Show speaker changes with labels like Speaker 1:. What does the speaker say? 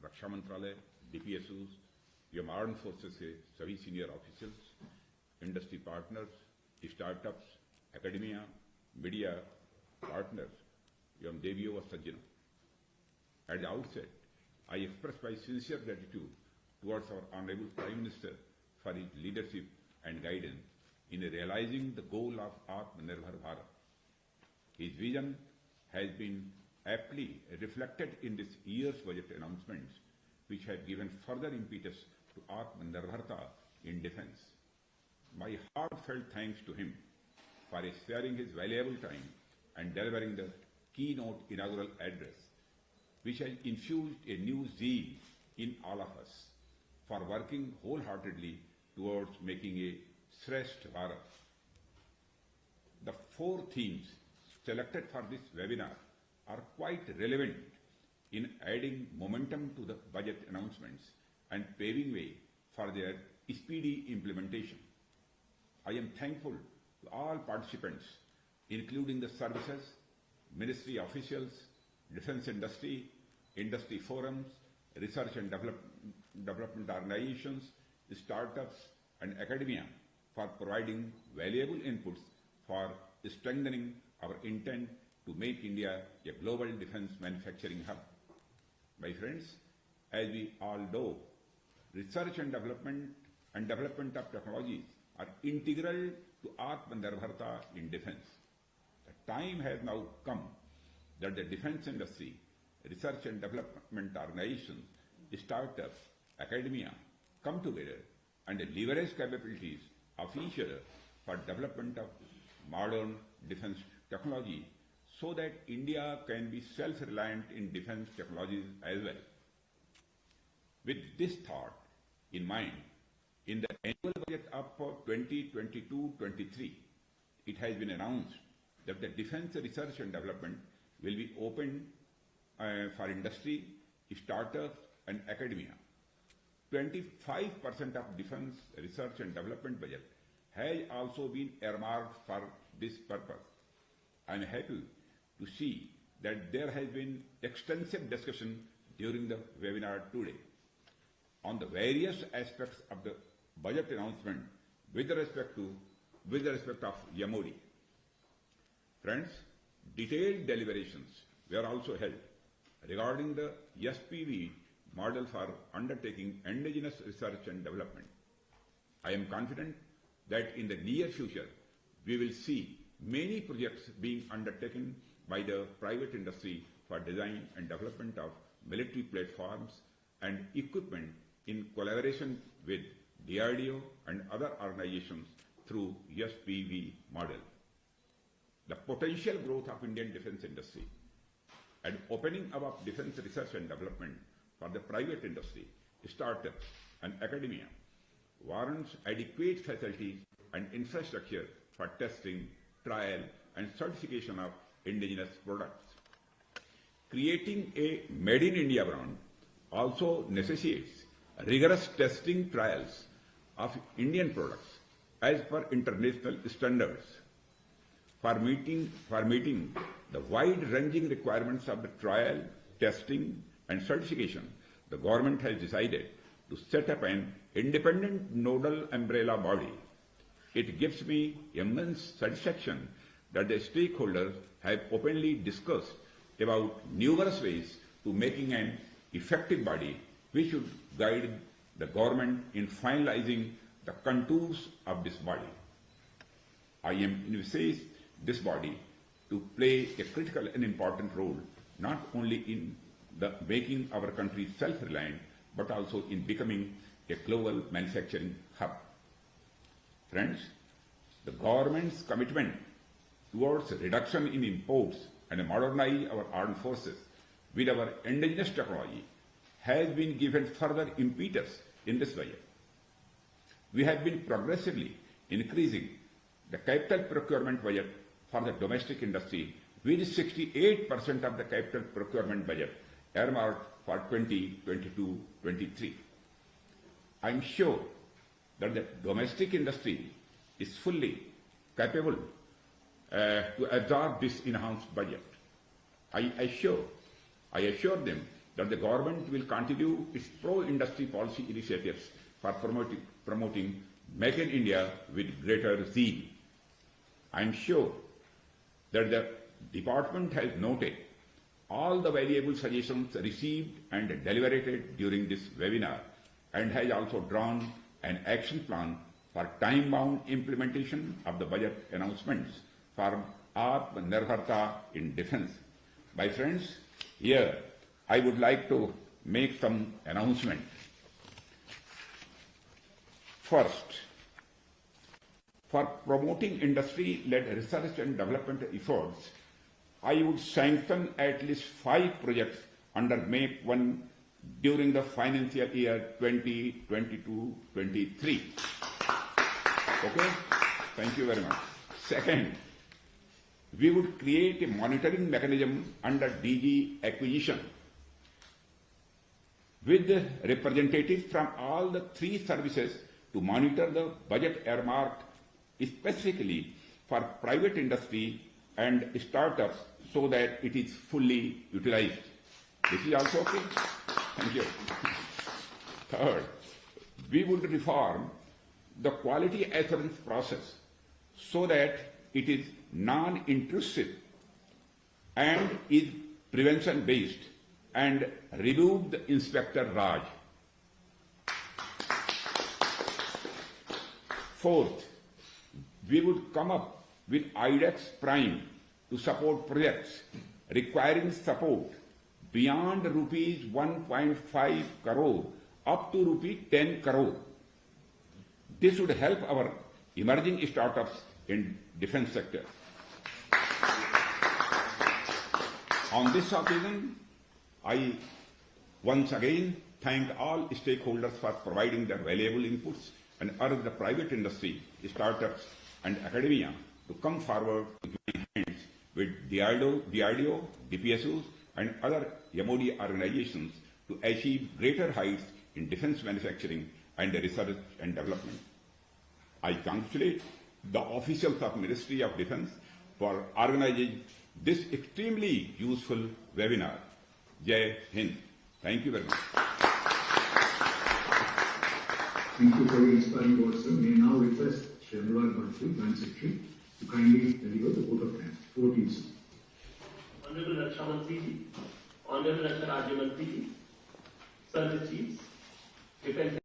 Speaker 1: रक्षा मंत्रालय, DPSOs, एवं arm forces के सभी senior officers, industry partners, startups, academia, media partners एवं देवियों व सज्जनों, at the outset, I express my sincere gratitude towards our Honorable Prime Minister for his leadership and guidance in realizing the goal of Atmanirbhar Bharat. His vision has been aptly reflected in this year's budget announcements, which have given further impetus to Atmanirbharta in defense. My heartfelt thanks to him for sparing his valuable time and delivering the keynote inaugural address, which has infused a new zeal in all of us for working wholeheartedly towards making a Shrestha Bharat. The 4 themes selected for this webinar are quite relevant in adding momentum to the budget announcements and paving way for their speedy implementation. I am thankful to all participants, including the services, ministry officials, defense industry, industry forums, research and development organizations, startups, and academia for providing valuable inputs for strengthening our intent to make India a global defense manufacturing hub. My friends, as we all know, research and development of technologies are integral to Atmanirbharta in defense. The time has now come that the defense industry, research and development organizations, startups, academia come together and leverage capabilities of each other for development of modern defense technology so that India can be self-reliant in defense technologies as well. With this thought in mind, in the annual budget up for 2022-23, it has been announced that the defense research and development will be open for industry, startups, and academia. 25% of defense research and development budget has also been earmarked for this purpose. I am happy to see that there has been extensive discussion during the webinar today on the various aspects of the budget announcement with respect of MOD. Friends, detailed deliberations were also held regarding the SPV model for undertaking indigenous research and development. I am confident that in the near future, we will see many projects being undertaken by the private industry for design and development of military platforms and equipment in collaboration with DRDO and other organizations through SPV model. The potential growth of Indian defense industry and opening up of defense research and development for the private industry, startups, and academia warrants adequate facilities and infrastructure for testing, trial, and certification of indigenous products. Creating a Made in India brand also necessitates rigorous testing trials of Indian products as per international standards. For meeting the wide-ranging requirements of the trial, testing, and certification, the government has decided to set up an independent nodal umbrella body. It gives me immense satisfaction that the stakeholders have openly discussed about numerous ways to making an effective body which should guide the government in finalizing the contours of this body. I am envisaging this body to play a critical and important role not only in the making our country self-reliant but also in becoming a global manufacturing hub. Friends, the government's commitment towards reduction in imports and modernize our armed forces with our indigenous technology has been given further impetus in this budget. We have been progressively increasing the capital procurement budget for the domestic industry with 68% of the capital procurement budget earmarked for 2022-23. I'm sure that the domestic industry is fully capable to absorb this enhanced budget. I assure them that the government will continue its pro-industry policy initiatives for promoting Make in India with greater zeal. I am sure that the department has noted all the valuable suggestions received and deliberated during this webinar and has also drawn an action plan for time-bound implementation of the budget announcements for Atmanirbharta in defense. My friends, here I would like to make some announcements. First, for promoting industry-led research and development efforts, I would sanction at least 5 projects under MAPE 1 during the financial year 2022-23. Okay? Thank you very much. Second, we would create a monitoring mechanism under DG acquisition with representatives from all the 3 services to monitor the budget earmarked specifically for private industry and startups so that it is fully utilized. This is also okay? Thank you. Third, we would reform the quality assurance process so that it is non-intrusive and is prevention-based and remove the Inspector Raj. Fourth, we would come up with IDEX Prime to support projects requiring support beyond rupees 1.5 crore up to rupees 10 crore. This would help our emerging startups in defense sector. On this occasion, I once again thank all stakeholders for providing their valuable inputs and urge the private industry, startups and academia to come forward to join hands with DRDO, DPSOs and other MOD organizations to achieve greater heights in defense manufacturing and research and development. I congratulate the officials of Ministry of Defense for organizing this extremely useful webinar. Jai Hind. Thank you very much.
Speaker 2: Thank you for your inspiring words, sir. May now request Shanwar Bhansali, Joint Secretary, to kindly deliver the vote of thanks. Over to you, sir.
Speaker 3: Honorable Raksha Mantri ji, Honorable Raksha Rajya Mantri ji, Sir the Chiefs, Defense